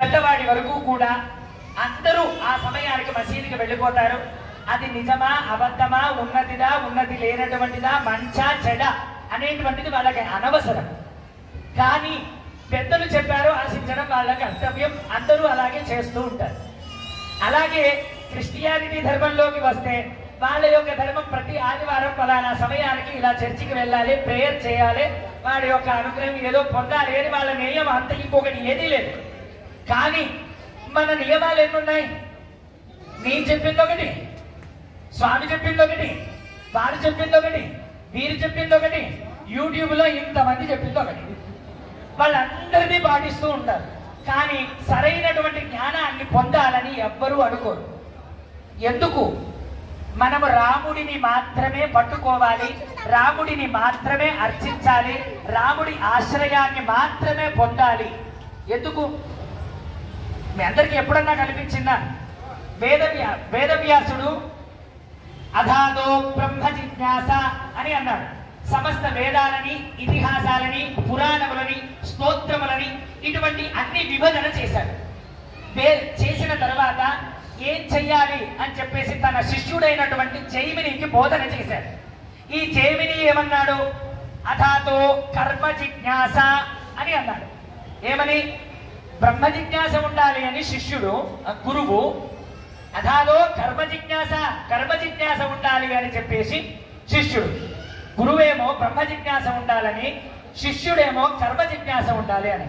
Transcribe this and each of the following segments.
పెద్దవాడి వరకు కూడా అందరూ ఆ సమయానికి మసీదుకి వెళ్ళిపోతారు. అది నిజమా అబద్ధమా, ఉన్నతిదా ఉన్నతి లేనటువంటిదా, మంచా చెడ అనేటువంటిది వాళ్ళకి అనవసరం. కానీ పెద్దలు చెప్పారు ఆశించడం వాళ్ళ కర్తవ్యం. అందరూ అలాగే చేస్తూ ఉంటారు. అలాగే క్రిస్టియానిటీ ధర్మంలోకి వస్తే వాళ్ళ యొక్క ధర్మం ప్రతి ఆదివారం ఫలానా సమయానికి ఇలా చర్చికి వెళ్ళాలి, ప్రేయర్ చేయాలి, వాడి యొక్క అనుగ్రహం ఏదో పొందాలి అని వాళ్ళ నియమం. అంత ఇంకొకటి ఏదీ లేదు. కానీ మన నియమాలు ఎన్నున్నాయి? నేను చెప్పింది ఒకటి, స్వామి చెప్పింది ఒకటి, వారు చెప్పింది ఒకటి, వీరు చెప్పింది ఒకటి, యూట్యూబ్లో ఇంతమంది చెప్పింది ఒకటి. వాళ్ళందరినీ పాటిస్తూ ఉంటారు. కానీ సరైనటువంటి జ్ఞానాన్ని పొందాలని ఎవ్వరూ అనుకోరు. ఎందుకు? మనము రాముడిని మాత్రమే పట్టుకోవాలి, రాముడిని మాత్రమే అర్చించాలి, రాముడి ఆశ్రయాన్ని మాత్రమే పొందాలి. ఎందుకు? మీ అందరికీ ఎప్పుడన్నా కనిపించిందా? వేదవ్యాసుడు అధాదో బ్రహ్మ జిజ్ఞాస అని అన్నాడు. సమస్త వేదాలని, ఇతిహాసాలని, పురాణములని, స్తోత్రములని ఇటువంటి అన్ని విభజన చేశాడు. చేసిన తర్వాత ఏం చెయ్యాలి అని చెప్పేసి తన శిష్యుడైనటువంటి జైమినికి బోధన చేశాడు. ఈ జైమిని ఏమన్నాడు? అథాతో కర్మ జిజ్ఞాస అని అన్నాడు. ఏమని? బ్రహ్మ జిజ్ఞాస ఉండాలి అని శిష్యుడు, గురువు అథాదో కర్మ జిజ్ఞాస ఉండాలి అని చెప్పేసి శిష్యుడు. గురువేమో బ్రహ్మ జిజ్ఞాస ఉండాలని, శిష్యుడేమో కర్మ జిజ్ఞాస ఉండాలి అని.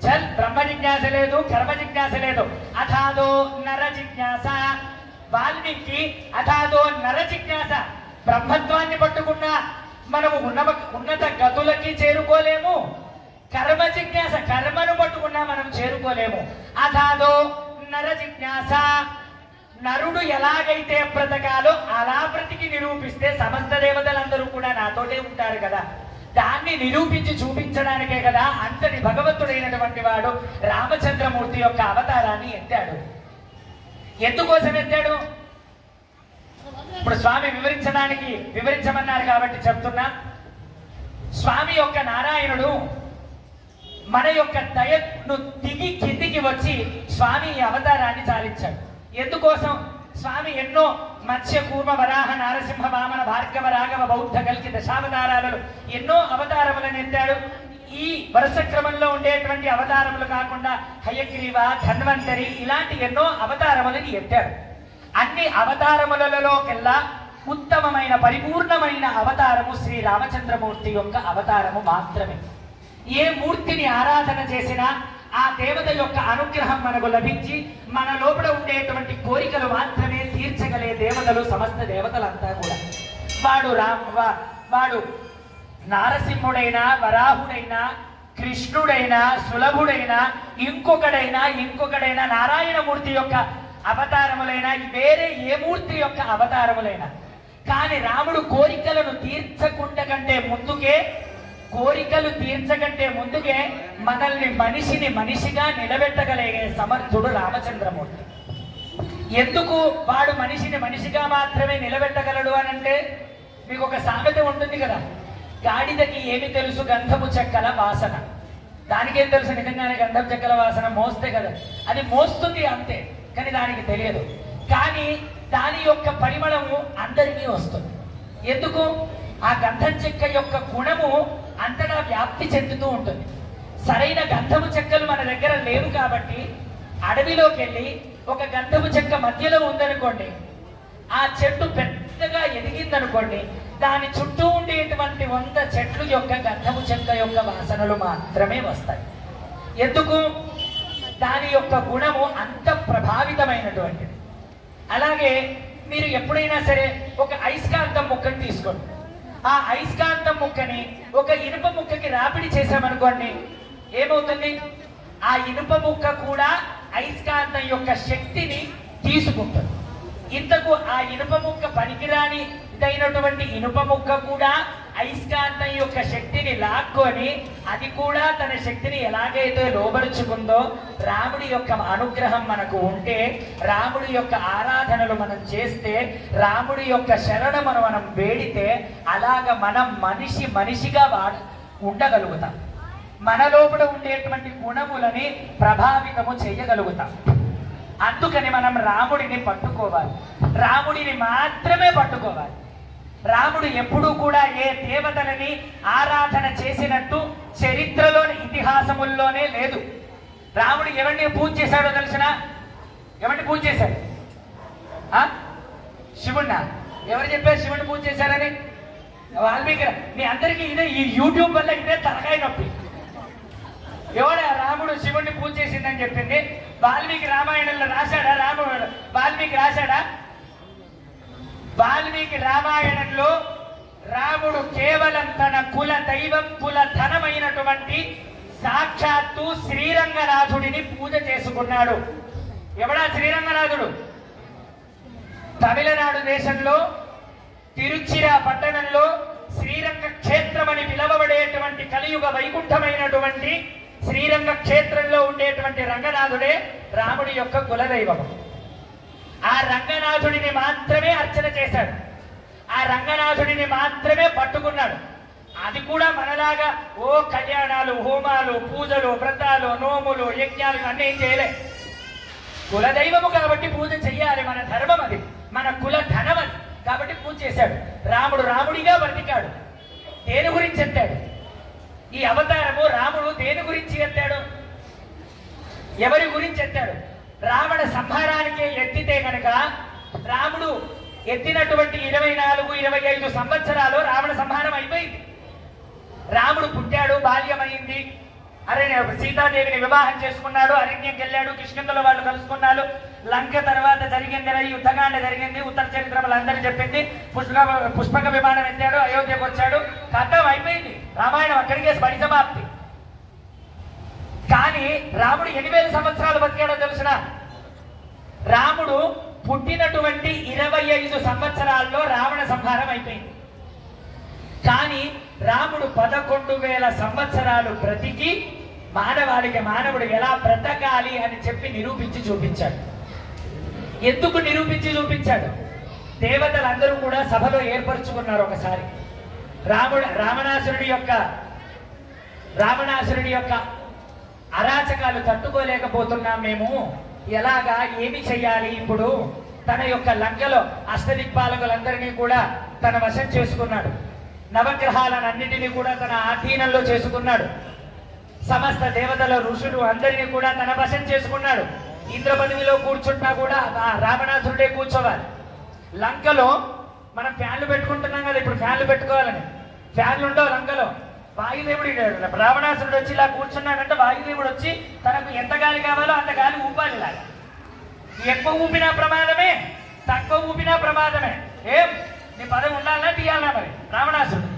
చల్, బ్రహ్మ జిజ్ఞాస లేదు, కర్మ జిజ్ఞాస లేదు, అథాదో నర జిజ్ఞాస. వాల్మీకి అథాదో నర జిజ్ఞాస. బ్రహ్మత్వాన్ని పట్టుకున్నా మనము ఉన్నత గతులకి చేరుకోలేము. కర్మ జిజ్ఞాస, కర్మను పట్టుకున్నా మనం చేరుకోలేము. అథాదో నర జిజ్ఞాస. నరుడు ఎలాగైతే బ్రతకాలో అలా బ్రతికి నిరూపిస్తే సమస్త దేవతలందరూ కూడా నాతోటే ఉంటారు కదా. దాన్ని నిరూపించి చూపించడానికే కదా అంతటి భగవంతుడైనటువంటి వాడు రామచంద్రమూర్తి యొక్క అవతారాన్ని ఎత్తాడు. ఎందుకోసం ఎత్తాడు? ఇప్పుడు స్వామి వివరించమన్నారు కాబట్టి చెప్తున్నా. స్వామి యొక్క నారాయణుడు మన యొక్క దయను దిగి కిందికి వచ్చి స్వామి ఈ అవతారాన్ని చాలించాడు. ఎందుకోసం? స్వామి ఎన్నో మత్స్య, కూర్మ, వరాహ, నారసింహ, వామన, భార్గవ, రాఘవ, బౌద్ధ, కల్కి దశావతారాలను ఎన్నో అవతారములను ఎత్తాడు. ఈ వరుస క్రమంలో ఉండేటువంటి అవతారములు కాకుండా హయగ్రీవ, ధన్వంతరి ఇలాంటి ఎన్నో అవతారములను ఎత్తాడు. అన్ని అవతారములలోకెల్లా ఉత్తమమైన పరిపూర్ణమైన అవతారము శ్రీ రామచంద్రమూర్తి యొక్క అవతారము మాత్రమే. ఏ మూర్తిని ఆరాధన చేసినా ఆ దేవత యొక్క అనుగ్రహం మనకు లభించి మన లోపల ఉండేటువంటి కోరికలు మాత్రమే తీర్చగలే దేవతలు సమస్త దేవతలంతా కూడా. వాడు నారసింహుడైనా, వరాహుడైనా, కృష్ణుడైనా, సులభుడైనా, ఇంకొకడైనా నారాయణమూర్తి యొక్క అవతారములైనా, వేరే ఏ మూర్తి యొక్క అవతారములైనా. కానీ రాముడు కోరికలను తీర్చకంటే ముందుకే మనల్ని మనిషిగా నిలబెట్టగలిగే సమర్థుడు రామచంద్రమూర్తి. ఎందుకు వాడు మనిషిగా మాత్రమే నిలబెట్టగలడు అనంటే, మీకు ఒక సామెత ఉంటుంది కదా, గాడిదకి ఏమి తెలుసు గంధపు చెక్కల వాసన. దానికేం తెలుసు? నిజంగానే గంధపు చెక్కల వాసన మోస్తే కదా, అది మోస్తుంది అంతే, కానీ దానికి తెలియదు. కానీ దాని యొక్క పరిమళము అందరికీ వస్తుంది. ఎందుకు? ఆ గంధం చెక్క యొక్క గుణము అంతటా వ్యాప్తి చెందుతూ ఉంటుంది. సరైన గంధము చెక్కలు మన దగ్గర లేవు కాబట్టి అడవిలోకి వెళ్ళి ఒక గంధము చెక్క మధ్యలో ఉందనుకోండి, ఆ చెట్టు పెద్దగా ఎదిగిందనుకోండి, దాని చుట్టూ ఉండేటువంటి 100 చెట్లు యొక్క గంధము చెక్క యొక్క వాసనలు మాత్రమే వస్తాయి. ఎందుకు? దాని యొక్క గుణము అంత ప్రభావితమైనటువంటిది. అలాగే మీరు ఎప్పుడైనా సరే ఒక అయస్కాంతం ముక్కని తీసుకోండి. ఆ అయస్కాంతం ముక్కని ఒక ఇనుప ముక్కకి రాపిడి చేసామనుకోండి, ఏమవుతుంది? ఆ ఇనుప ముక్క కూడా అయస్కాంతం యొక్క శక్తిని తీసుకుంటుంది. ఇంతకు ఆ ఇనుప ముక్క పనికిరాని ఇదైనటువంటి ఇనుప ముక్క కూడా అయస్కాంతం యొక్క శక్తిని లాక్కొని అది కూడా తన శక్తిని ఎలాగైతే లోబరుచుకుందో, రాముడి యొక్క అనుగ్రహం మనకు ఉంటే, రాముడి యొక్క ఆరాధనలు మనం చేస్తే, రాముడి యొక్క శరణమును మనం వేడితే, అలాగ మనం మనిషిగా ఉండగలుగుతాం. మన లోపల ఉండేటువంటి గుణములని ప్రభావితము చేయగలుగుతాం. అందుకని మనం రాముడిని పట్టుకోవాలి, రాముడిని మాత్రమే పట్టుకోవాలి. రాముడు ఎప్పుడూ కూడా ఏ దేవతలని ఆరాధన చేసినట్టు చరిత్రలోని ఇతిహాసముల్లోనే లేదు. రాముడు ఎవరిని పూజ చేశాడో తెలిసిన? ఎవరిని పూజ చేశాడు? శివుణ్ణా? ఎవరు చెప్పారు శివుడిని పూజ చేశారని? వాల్మీకి. మీ అందరికీ ఇదే, ఈ యూట్యూబ్ వల్ల ఇదే తలకాయ నొప్పి. ఎవడా రాముడు శివుడిని పూజ చేసిందని చెప్పింది? వాల్మీకి రామాయణంలో రాశాడా? వాల్మీకి రాశాడా? వాల్మీకి రామాయణంలో రాముడు కేవలం తన కుల దైవం, కుల ధనమైనటువంటి సాక్షాత్తు శ్రీరంగనాథుడిని పూజ చేసుకున్నాడు. ఎవడా శ్రీరంగనాథుడు? తమిళనాడు దేశంలో తిరుచిరా పట్టణంలో శ్రీరంగ క్షేత్రం అని పిలువబడేటువంటి కలియుగ వైకుంఠమైనటువంటి శ్రీరంగ క్షేత్రంలో ఉండేటువంటి రంగనాథుడే రాముడి యొక్క కులదైవం. ఆ రంగనాథుడిని మాత్రమే అర్చన చేశాడు, ఆ రంగనాథుడిని మాత్రమే పట్టుకున్నాడు. అది కూడా మనలాగా ఓ కళ్యాణాలు, హోమాలు, పూజలు, వ్రతాలు, నోములు, యజ్ఞాలు అన్నీ ఏం చేయలే. కులదైవము కాబట్టి పూజ చెయ్యాలి, మన ధర్మం అది, మన కుల ధనం అది కాబట్టి పూజ చేశాడు. రాముడు రాముడిగా బ్రతికాడు. దేని గురించి ఎత్తాడు ఈ అవతారము? రాముడు దేని గురించి ఎత్తాడు? ఎవరి గురించి ఎత్తాడు? రావణ సంహారానికే ఎత్తితే కనుక రాముడు ఎత్తినటువంటి 24-25 సంవత్సరాలు రావణ సంహారం అయిపోయింది. రాముడు పుట్టాడు, బాల్యమైంది, సీతాదేవిని వివాహం చేసుకున్నాడు, అరణ్యంకి వెళ్ళాడు, కిష్కింధుల వాళ్ళు కలుసుకున్నారు, లంక తర్వాత జరిగింది యుద్ధకాండ జరిగింది, ఉత్తర చరిత్రములు అందరూ చెప్పింది, పుష్పక విమానం ఎత్తాడు, అయోధ్యకు వచ్చాడు, కథం అయిపోయింది. రామాయణం అక్కడికే పరిసమాప్తి. కానీ రాముడు 8000 సంవత్సరాలు బతికాడో తెలుసిన? రాముడు పుట్టినటువంటి 25 సంవత్సరాల్లో రావణ సంహారం అయిపోయింది. కానీ రాముడు 11,000 సంవత్సరాలు బ్రతికి మానవుడు ఎలా బ్రతకాలి అని చెప్పి నిరూపించి చూపించాడు. ఎందుకు నిరూపించి చూపించాడు? దేవతలందరూ కూడా సభలో ఏర్పరచుకున్నారు. ఒకసారి రావణాసురుడి యొక్క అరాచకాలు తట్టుకోలేకపోతున్నాం మేము, ఎలాగా, ఏమి చెయ్యాలి? ఇప్పుడు తన యొక్క లంకలో అష్టదిక్పాలకులందరినీ కూడా తన వశం చేసుకున్నాడు, నవగ్రహాలన్నిటినీ కూడా తన ఆధీనంలో చేసుకున్నాడు, సమస్త దేవతల ఋషులు అందరినీ కూడా తన వశం చేసుకున్నాడు. ఇంద్ర పదవిలో కూర్చుంటా కూడా రావణాసురుడే కూర్చోవాలి. లంకలో మనం ఫ్యాన్లు పెట్టుకుంటున్నాం కదా, ఇప్పుడు ఫ్యాన్లు పెట్టుకోవాలని, ఫ్యాన్లు ఉండవు లంకలో. వాయుదేవుడు రావణాసురుడు వచ్చి ఇలా కూర్చున్నాడంటే వాయుదేవుడు వచ్చి తనకు ఎంత గాలి కావాలో అంత గాలి ఊపాలి. ఇలాగా ఎక్కువ ఊపినా ప్రమాదమే, తక్కువ ఊపినా ప్రమాదమే. నీ పదవి ఉండాలన్నా తీయాలన్నా? మరి రావణాసురుడు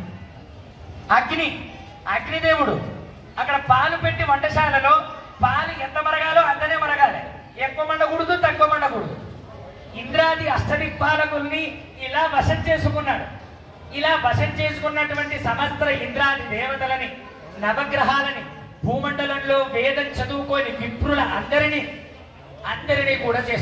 అగ్నిదేవుడు అక్కడ పాలు పెట్టి వంటశాలలో పాలు ఎంత మరగాలో అంతనే మరగాలి, ఎక్కువ మండకూడదు, తక్కువ మండకూడదు. ఇంద్రాది అష్టదిక్పాలకుల్ని ఇలా వశం చేసుకున్నాడు. ఇలా వశం చేసుకున్నటువంటి సమస్త ఇంద్రాది దేవతలని, నవగ్రహాలని, భూమండలంలో వేదం చదువుకొని విప్రుల అందరినీ కూడా చేసుకున్నాడు.